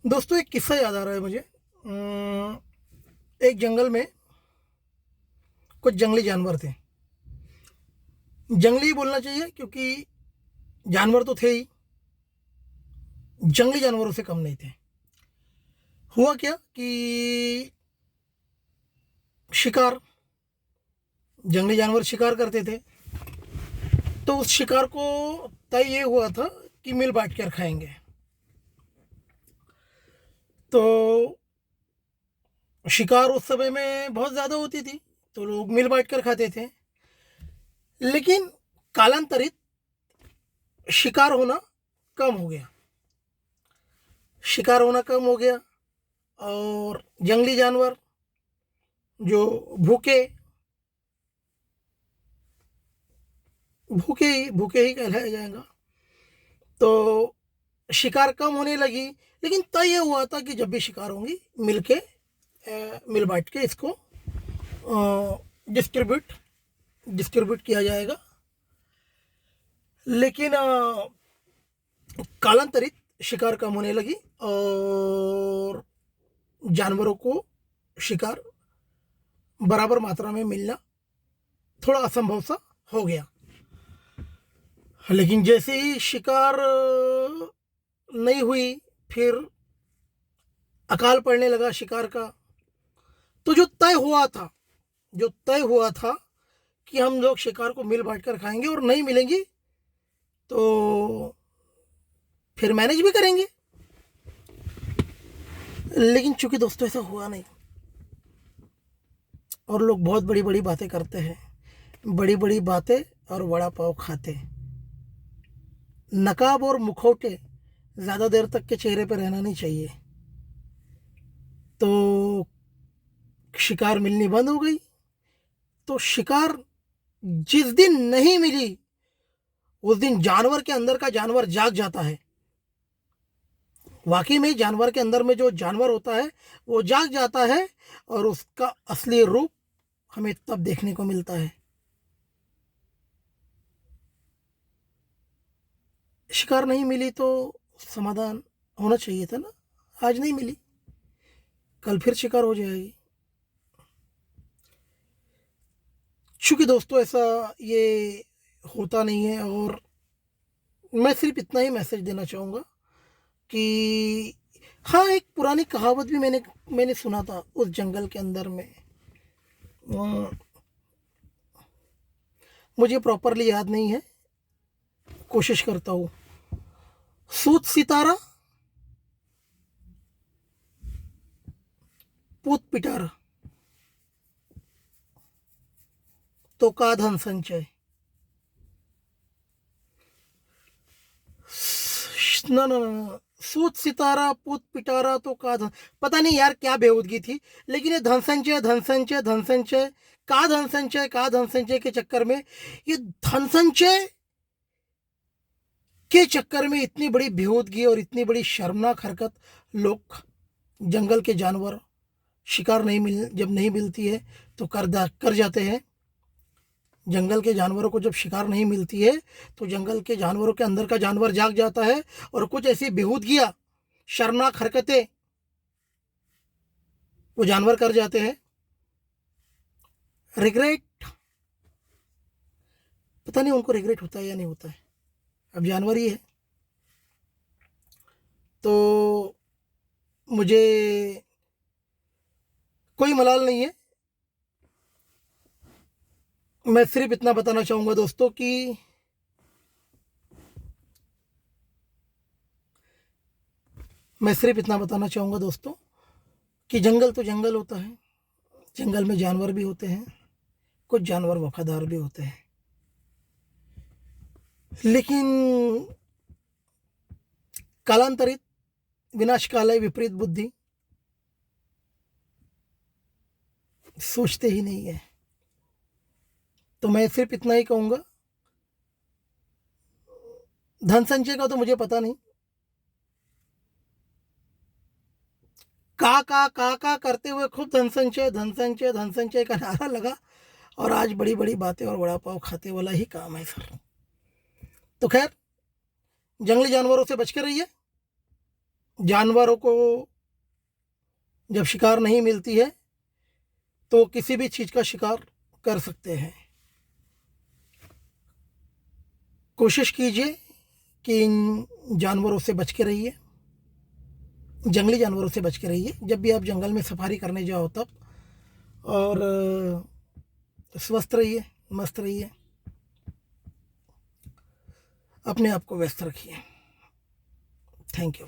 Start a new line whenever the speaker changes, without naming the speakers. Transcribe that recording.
दोस्तों एक किस्सा याद आ रहा है मुझे। एक जंगल में कुछ जंगली जानवर थे। जंगली बोलना चाहिए क्योंकि जानवर तो थे ही, जंगली जानवरों से कम नहीं थे। हुआ क्या कि शिकार, जंगली जानवर शिकार करते थे। तो उस शिकार को तय ये हुआ था कि मिल बांट कर खाएंगे। तो शिकार उस समय में बहुत ज़्यादा होती थी, तो लोग मिल बांट कर खाते थे। लेकिन कालांतरित शिकार होना कम हो गया, शिकार होना कम हो गया। और जंगली जानवर जो भूखे भूखे ही कहलाया जाएगा, तो शिकार कम होने लगी। लेकिन तय ये हुआ था कि जब भी शिकार होंगी मिलके मिल बांट के इसको डिस्ट्रीब्यूट डिस्ट्रीब्यूट किया जाएगा। लेकिन कालांतरित शिकार कम होने लगी और जानवरों को शिकार बराबर मात्रा में मिलना थोड़ा असंभव सा हो गया। लेकिन जैसे ही शिकार नहीं हुई, फिर अकाल पड़ने लगा शिकार का। तो जो तय हुआ था कि हम लोग शिकार को मिल बांट कर खाएंगे और नहीं मिलेंगी तो फिर मैनेज भी करेंगे। लेकिन चूंकि दोस्तों ऐसा हुआ नहीं और लोग बहुत बड़ी बड़ी बातें करते हैं, बड़ी बड़ी बातें और वड़ा पाव खाते। नकाब और मुखौटे ज़्यादा देर तक के चेहरे पर रहना नहीं चाहिए। तो शिकार मिलनी बंद हो गई। तो शिकार जिस दिन नहीं मिली उस दिन जानवर के अंदर का जानवर जाग जाता है। वाकई में जानवर के अंदर में जो जानवर होता है वो जाग जाता है और उसका असली रूप हमें तब देखने को मिलता है। शिकार नहीं मिली तो समाधान होना चाहिए था ना। आज नहीं मिली, कल फिर शिकार हो जाएगी। चूंकि दोस्तों ऐसा ये होता नहीं है। और मैं सिर्फ इतना ही मैसेज देना चाहूँगा कि हाँ, एक पुरानी कहावत भी मैंने मैंने सुना था उस जंगल के अंदर में। अ, मुझे प्रॉपरली याद नहीं है, कोशिश करता हूँ। सूत सितारा पूत पिटारा तो का धन संचय। ना ना ना, सूत सितारा पूत पिटारा तो का धन। पता नहीं यार क्या बेहूदगी थी। लेकिन ये धन संचय धन संचय धन संचय, का धन संचय का धन संचय के चक्कर में, ये धन संचय के चक्कर में इतनी बड़ी बेहूदगी और इतनी बड़ी शर्मनाक हरकत लोग, जंगल के जानवर, शिकार नहीं मिल जब नहीं मिलती है तो कर जाते हैं। जंगल के जानवरों को जब शिकार नहीं मिलती है तो जंगल के जानवरों के अंदर का जानवर जाग जाता है और कुछ ऐसी बेहूदगियां, शर्मनाक हरकतें वो जानवर कर जाते हैं। रिग्रेट, पता नहीं उनको रिग्रेट होता है या नहीं होता है, अब जानवर ही है। तो मुझे कोई मलाल नहीं है। मैं सिर्फ इतना बताना चाहूंगा दोस्तों कि मैं सिर्फ इतना बताना चाहूंगा दोस्तों कि जंगल तो जंगल होता है, जंगल में जानवर भी होते हैं, कुछ जानवर वफादार भी होते हैं। लेकिन कालांतरित विनाशकालय विपरीत बुद्धि सोचते ही नहीं है। तो मैं सिर्फ इतना ही कहूंगा, धन संचय का तो मुझे पता नहीं, का करते हुए खूब धन संचय धन संचय धन संचय का नारा लगा और आज बड़ी बड़ी बातें और वड़ा पाव खाते वाला ही काम है सर। तो खैर, जंगली जानवरों से बच के रहिए, जानवरों को जब शिकार नहीं मिलती है तो किसी भी चीज़ का शिकार कर सकते हैं। कोशिश कीजिए कि इन जानवरों से बच के रहिए, जंगली जानवरों से बच के रहिए जब भी आप जंगल में सफारी करने जाओ तब। और स्वस्थ रहिए, मस्त रहिए, अपने आप को व्यस्त रखिए। Thank you.